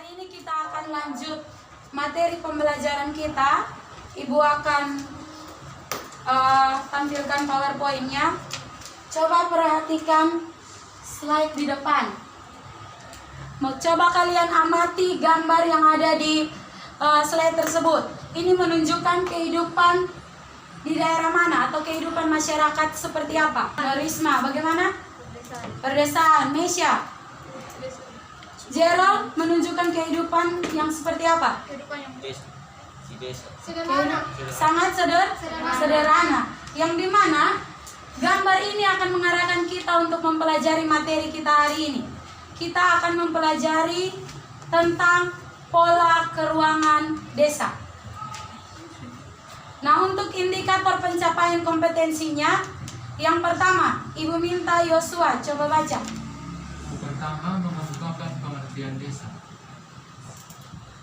Hari ini kita akan lanjut materi pembelajaran kita. Ibu akan tampilkan PowerPoint-nya. Coba perhatikan slide di depan. Mau coba kalian amati gambar yang ada di slide tersebut. Ini menunjukkan kehidupan di daerah mana atau kehidupan masyarakat seperti apa. Risma, bagaimana? Perdesaan. Mesya, Jero menunjukkan kehidupan yang seperti apa? Kehidupan yang Sederhana. Sangat sederhana. Yang dimana gambar ini akan mengarahkan kita untuk mempelajari materi kita hari ini. Kita akan mempelajari tentang pola keuangan desa. Nah, untuk indikator pencapaian kompetensinya, yang pertama, Ibu minta Yosua coba baca. Pertama, mengemukakan pengertian desa.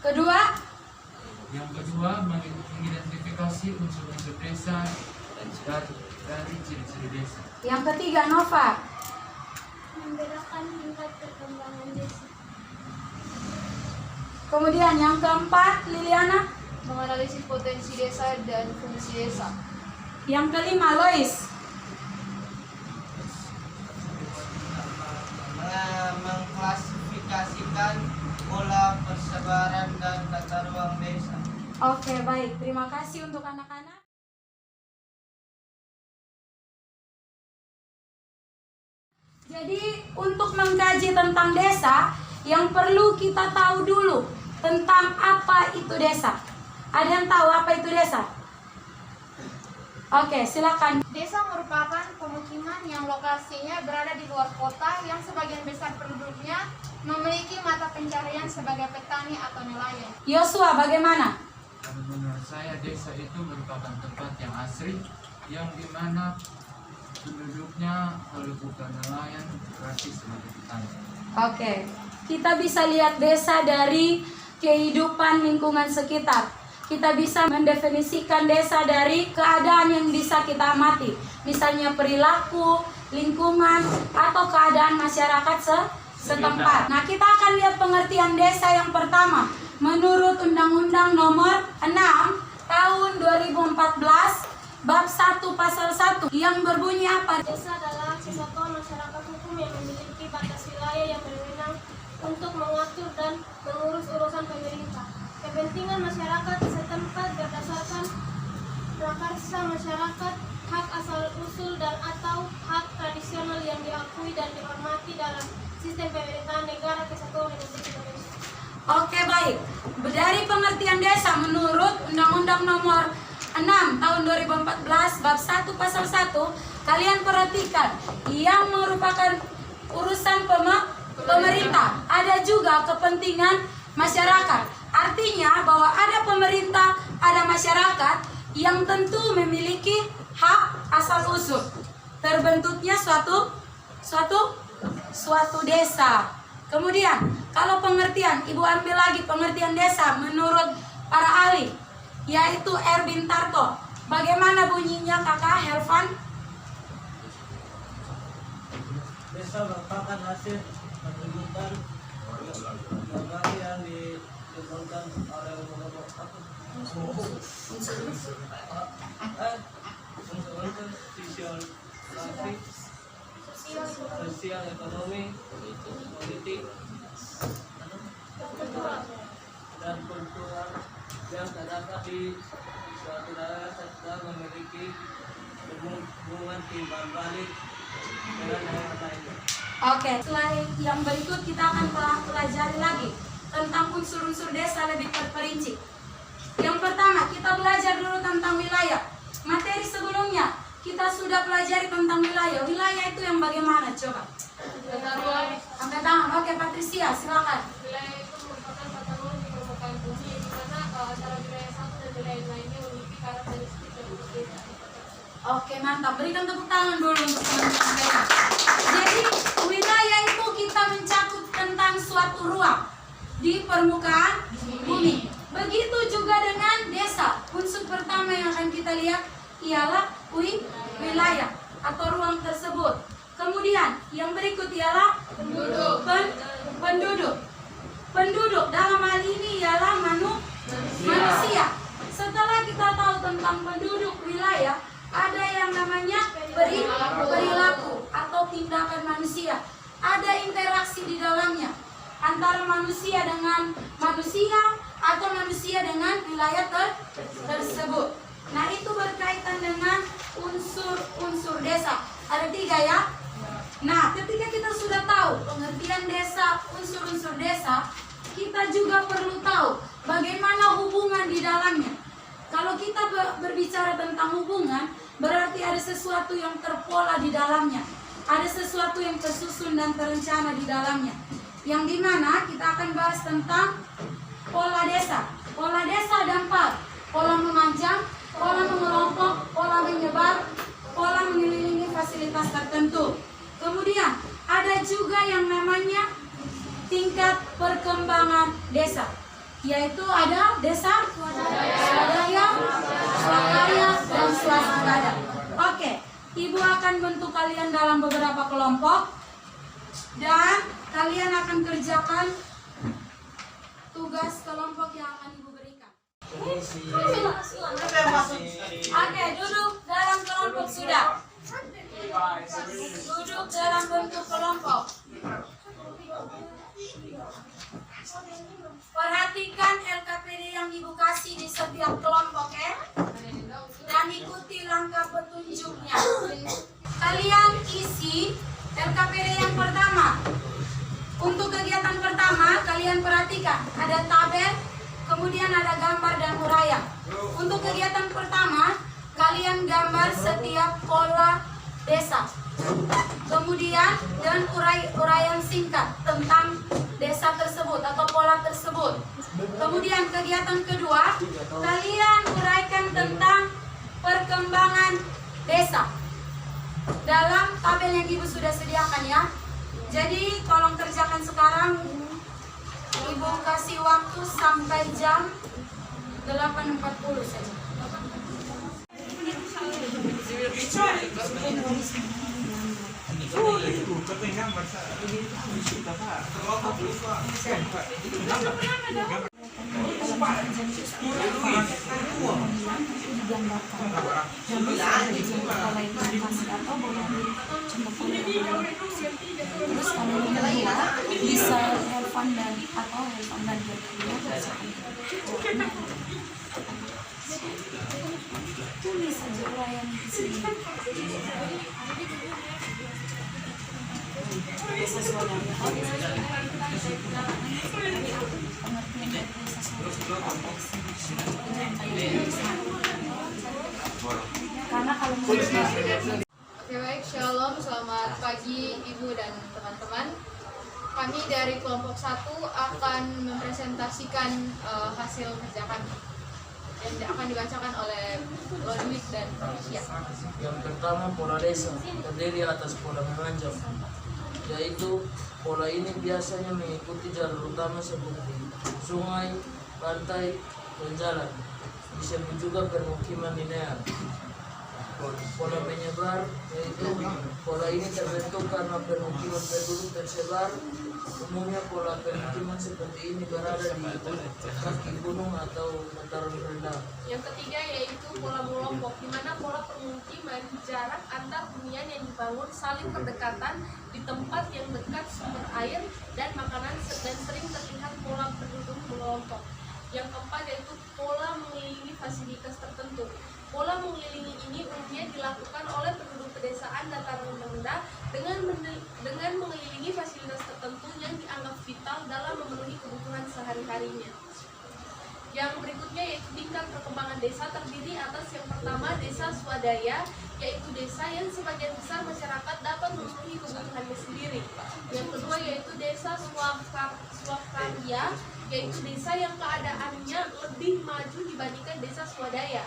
Kedua, Yang kedua, mengidentifikasi unsur-unsur desa dari ciri-ciri desa. yang ketiga, Nova. membedakan tingkat perkembangan desa. Kemudian yang keempat, Liliana. Menganalisis potensi desa dan fungsi desa. Yang kelima, Lois. Mengklasifikasikan pola persebaran dan tata ruang desa. Oke, baik. Terima kasih untuk anak-anak. Jadi, untuk mengkaji tentang desa, yang perlu kita tahu dulu tentang apa itu desa. Ada yang tahu apa itu desa? Oke, silakan. Desa merupakan pemukiman yang lokasinya berada di luar kota yang sebagian besar penduduknya memiliki mata pencarian sebagai petani atau nelayan. Yosua, bagaimana? Menurut saya, desa itu merupakan tempat yang asri, yang dimana penduduknya kalau bukan nelayan berarti sebagai petani. Oke, kita bisa lihat desa dari kehidupan lingkungan sekitar. Kita bisa mendefinisikan desa dari keadaan yang bisa kita amati. Misalnya perilaku, lingkungan, atau keadaan masyarakat setempat. Nah, kita akan lihat pengertian desa yang pertama. Menurut Undang-Undang Nomor 6 Tahun 2014, Bab 1 Pasal 1, yang berbunyi apa? Desa adalah kesatuan masyarakat hukum yang memiliki batas wilayah yang berwenang untuk mengatur dan mengurus urusan pemerintah. Kepentingan masyarakat setempat berdasarkan prakarsa masyarakat, hak asal-usul dan atau hak tradisional yang diakui dan dihormati dalam sistem pemerintahan negara kesatuan Republik Indonesia. Oke, baik. Dari pengertian desa menurut Undang-Undang Nomor 6 Tahun 2014 Bab 1 Pasal 1, kalian perhatikan yang merupakan urusan pemerintah. Ada juga kepentingan masyarakat. Artinya bahwa ada pemerintah, ada masyarakat yang tentu memiliki hak asal-usul. Terbentuknya suatu desa. Kemudian, kalau pengertian, Ibu ambil lagi pengertian desa menurut para ahli, yaitu Erwin Tarto. Bagaimana bunyinya, Kakak Helvan? Desa merupakan hasil pertunjukan yang ditentukan oleh sosial, ekonomi, politik, dan kultural yang terdapat di suatu daerah serta memiliki hubungan timbal balik dengan daerah lainnya. Oke, slide yang berikut kita akan pelajari lagi tentang unsur-unsur desa lebih terperinci. Yang pertama, kita belajar dulu tentang wilayah. Materi sebelumnya kita sudah pelajari tentang wilayah. Wilayah itu yang bagaimana? Coba. Angkat tangan. Oke, Patricia, silakan. Wilayah itu merupakan tata ruang di permukaan bumi di mana antara wilayah satu dan wilayah lainnya memiliki karakteristik yang berbeda. Oke, mantap. Berikan tepuk tangan dulu untuk teman-teman kita. Jadi, wilayah itu kita mencakup tentang suatu ruang di permukaan bumi. Begitu juga dengan desa. Unsur pertama yang akan kita lihat ialah wilayah atau ruang tersebut. Kemudian yang berikut ialah penduduk. penduduk, dalam hal ini ialah manusia. Setelah kita tahu tentang penduduk wilayah, ada yang namanya perilaku atau tindakan manusia. Ada interaksi di dalamnya antara manusia dengan manusia atau manusia dengan wilayah tersebut. Nah, itu berkaitan dengan unsur-unsur desa. Ada 3 ya. Nah, ketika kita sudah tahu pengertian desa, unsur-unsur desa, kita juga perlu tahu bagaimana hubungan di dalamnya. Kalau kita berbicara tentang hubungan, berarti ada sesuatu yang terpola di dalamnya. Ada sesuatu yang tersusun dan terencana di dalamnya. Yang dimana kita akan bahas tentang pola desa. Pola desa ada 4. Pola memanjang, pola mengelompok, pola menyebar, pola mengelilingi fasilitas tertentu. Kemudian ada juga yang namanya tingkat perkembangan desa, yaitu ada desa swadaya, swakarya, dan swasembada. Oke, Ibu akan bentuk kalian dalam beberapa kelompok dan kalian akan kerjakan tugas kelompok yang akan Ibu berikan. Oke, duduk dalam kelompok sudah. Duduk dalam bentuk kelompok. Perhatikan LKPD yang Ibu kasih di setiap kelompok ya. Dan ikuti langkah petunjuknya. Kalian isi LKPD yang pertama. Untuk kegiatan pertama, kalian perhatikan ada tabel, kemudian ada gambar dan uraian. Untuk kegiatan pertama, kalian gambar setiap pola desa. Kemudian dan uraian singkat tentang desa tersebut atau pola tersebut. Kemudian kegiatan kedua, kalian uraikan tentang perkembangan desa dalam tabel yang Ibu sudah sediakan ya. Jadi tolong kerjakan sekarang. Ibu kasih waktu sampai jam 8.40 saja. Terus kalau yang kedua bisa relevan dan atau relevan dan berkaitan tulis saja uraian di sini. Sesuai pengertian dari karena kalau Oke baik, shalom, selamat pagi Ibu dan teman-teman. Kami dari kelompok 1 akan mempresentasikan hasil kerja kami yang akan dibacakan oleh Lodwig dan Provincia. Yang pertama pola desa terdiri atas pola memanjang, yaitu pola ini biasanya mengikuti jalur utama seperti sungai, pantai, dan jalan. Disebut juga permukiman linear. Pola penyebar, yaitu pola ini terbentuk karena permukiman penduduk tersebar. Umumnya pola permukiman seperti ini berada di kaki gunung atau dataran rendah. Yang ketiga yaitu pola mengelompok, di mana pola permukiman jarak antar hunian yang dibangun saling berdekatan di tempat yang dekat sumber air dan makanan dan sering terlihat pola penduduk mengelompok. Yang keempat yaitu pola mengelilingi fasilitas tertentu. Pola mengelilingi ini umumnya dilakukan oleh penduduk pedesaan dataran rendah dengan mengelilingi fasilitas tertentu yang dianggap vital dalam memenuhi kebutuhan sehari-harinya. Yang berikutnya yaitu tingkat perkembangan desa terdiri atas yang pertama desa swadaya, yaitu desa yang sebagian besar masyarakat dapat memenuhi kebutuhannya sendiri. Yang kedua yaitu desa swakarya, yaitu desa yang keadaannya lebih maju dibandingkan desa swadaya.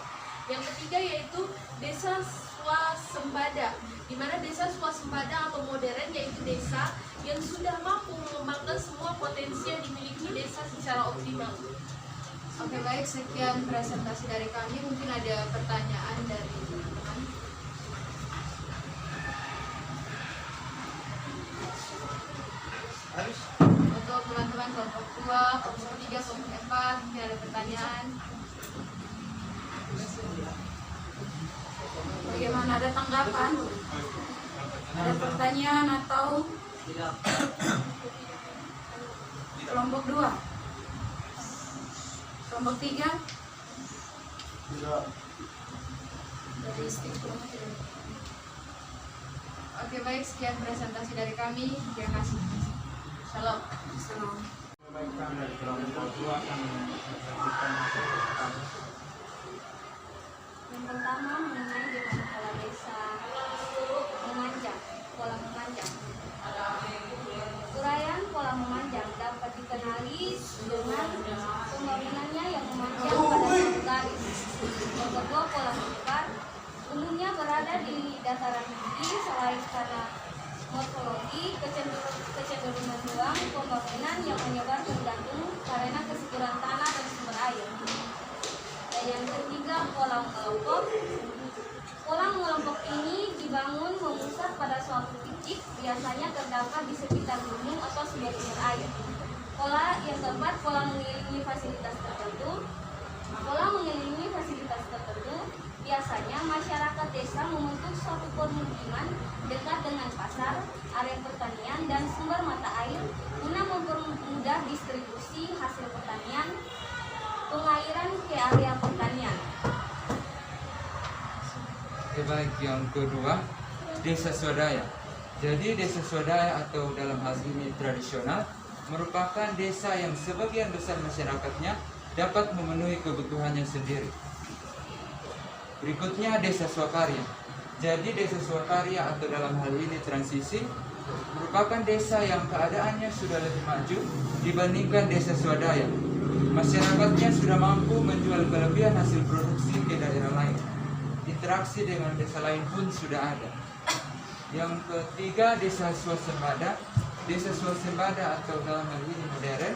Yang ketiga yaitu desa swasembada, di mana desa swasembada atau modern yaitu desa yang sudah mampu mengembangkan semua potensi yang dimiliki desa secara optimal. Oke baik, sekian presentasi dari kami. Mungkin ada pertanyaan dari teman-teman. Untuk teman-teman kelompok 2 kelompok 3, kelompok 4, tidak ada pertanyaan. Bagaimana, ada tanggapan? Ada pertanyaan atau kelompok 2? Kelompok 3? Dari speaker. Oke, baik, sekian presentasi dari kami. Terima kasih. Shalom. Salam. Baikkan dari kelompok 2 akan menyampaikan hasil. Yang pertama mengenai dengan pola desa memanjang, pola memanjang. Uraian pola memanjang dapat dikenali dengan pembangunannya yang memanjang pada satu garis. Yang kedua, pola menyebar umumnya berada di dataran tinggi selain karena morfologi kecenderungan ruang pembangunan yang menyebar tergantung karena kesuburan tanah dan sumber air. Dan yang ketiga, pola mengelompok. Pola mengelompok ini dibangun memusat pada suatu titik, biasanya terdapat di sekitar gunung atau sumber-sumber air. Pola yang keempat, pola mengelilingi fasilitas tertentu. Pola mengelilingi fasilitas tertentu, biasanya masyarakat desa membentuk suatu permukiman dekat dengan pasar, area pertanian, dan sumber mata air guna mempermudah distribusi hasil pertanian, pengairan ke area pertanian. Baik, yang kedua, desa swadaya. Jadi desa swadaya atau dalam hal ini tradisional merupakan desa yang sebagian besar masyarakatnya dapat memenuhi kebutuhannya sendiri. Berikutnya desa swakarya. Jadi desa swakarya atau dalam hal ini transisi merupakan desa yang keadaannya sudah lebih maju dibandingkan desa swadaya. Masyarakatnya sudah mampu menjual kelebihan hasil produksi ke daerah lain. Interaksi dengan desa lain pun sudah ada. Yang ketiga, desa swasembada. Desa swasembada atau dalam hal ini modern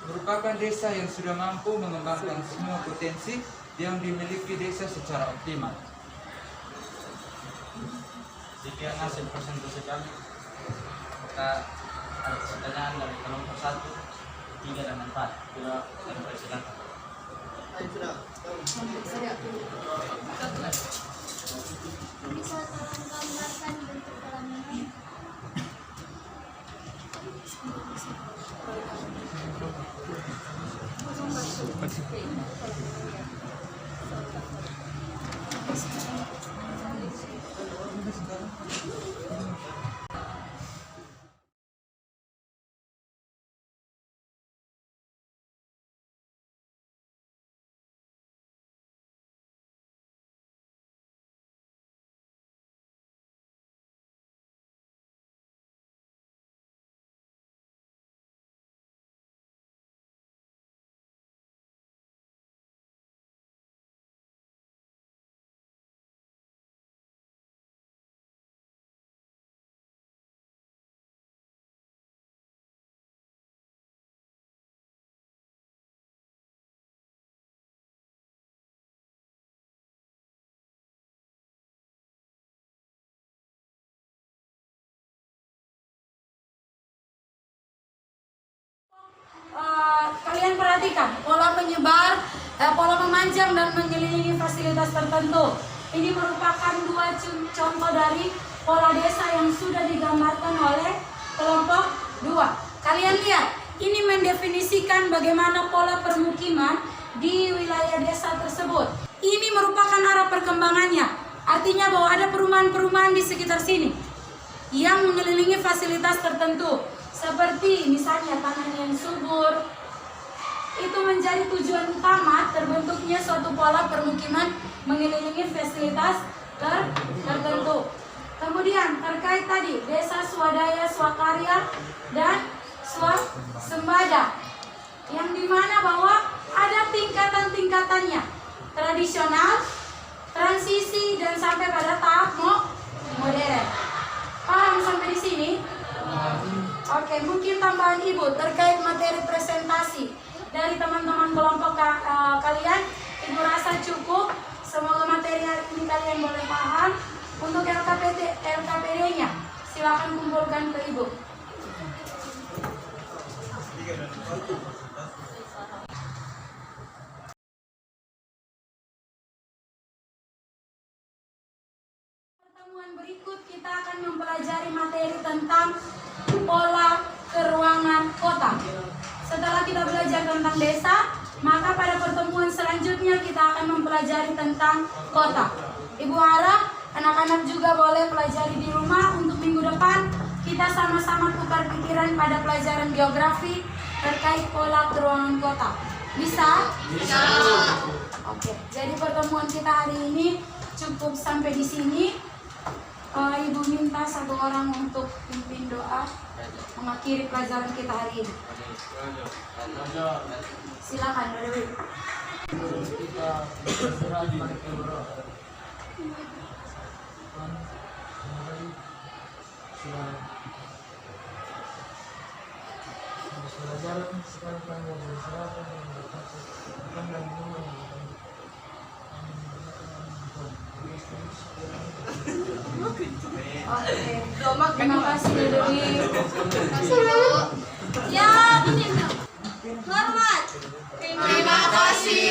merupakan desa yang sudah mampu mengembangkan semua potensi yang dimiliki desa secara optimal. Sekian hasil presentasi kami. Kita ada pertanyaan dari kelompok 1, 3, dan 4. Sudah silakan. Bisa tolong gambarkan bentuk pola memanjang? Kalian perhatikan pola menyebar, pola memanjang dan mengelilingi fasilitas tertentu. Ini merupakan dua contoh dari pola desa yang sudah digambarkan oleh kelompok 2. Kalian lihat, ini mendefinisikan bagaimana pola permukiman di wilayah desa tersebut. Ini merupakan arah perkembangannya. Artinya bahwa ada perumahan-perumahan di sekitar sini yang mengelilingi fasilitas tertentu. Seperti misalnya tanah yang subur, itu menjadi tujuan utama terbentuknya suatu pola permukiman mengelilingi fasilitas tertentu. Kemudian terkait tadi desa swadaya, swakarya, dan swasembada, yang dimana bahwa ada tingkatan-tingkatannya, tradisional, transisi, dan sampai pada tahap modern. Paham sampai di sini? Oke, mungkin tambahan Ibu terkait materi presentasi dari teman-teman kelompok kalian. Ibu rasa cukup. Semoga materi hari ini kalian boleh paham. Untuk LKPD-nya, silakan kumpulkan ke Ibu. Pertemuan berikut kita akan mempelajari materi tentang pola keruangan kota. Setelah kita belajar tentang desa, maka pada pertemuan selanjutnya kita akan mempelajari tentang kota. Ibu harap anak-anak juga boleh pelajari di rumah. Untuk minggu depan kita sama-sama tukar pikiran pada pelajaran geografi terkait pola keruangan kota. Bisa? Bisa. Oke, jadi pertemuan kita hari ini cukup sampai di sini. Ibu minta satu orang untuk pimpin doa mengakhiri pelajaran kita hari ini. Silakan, Dewi. Kita berserah mari kita berdoa. Tuhan, sudah jalan sekarang kami berserahkan dan berkata dan Oke, terima kasih Dewi. Ya, ini hormat. Terima kasih.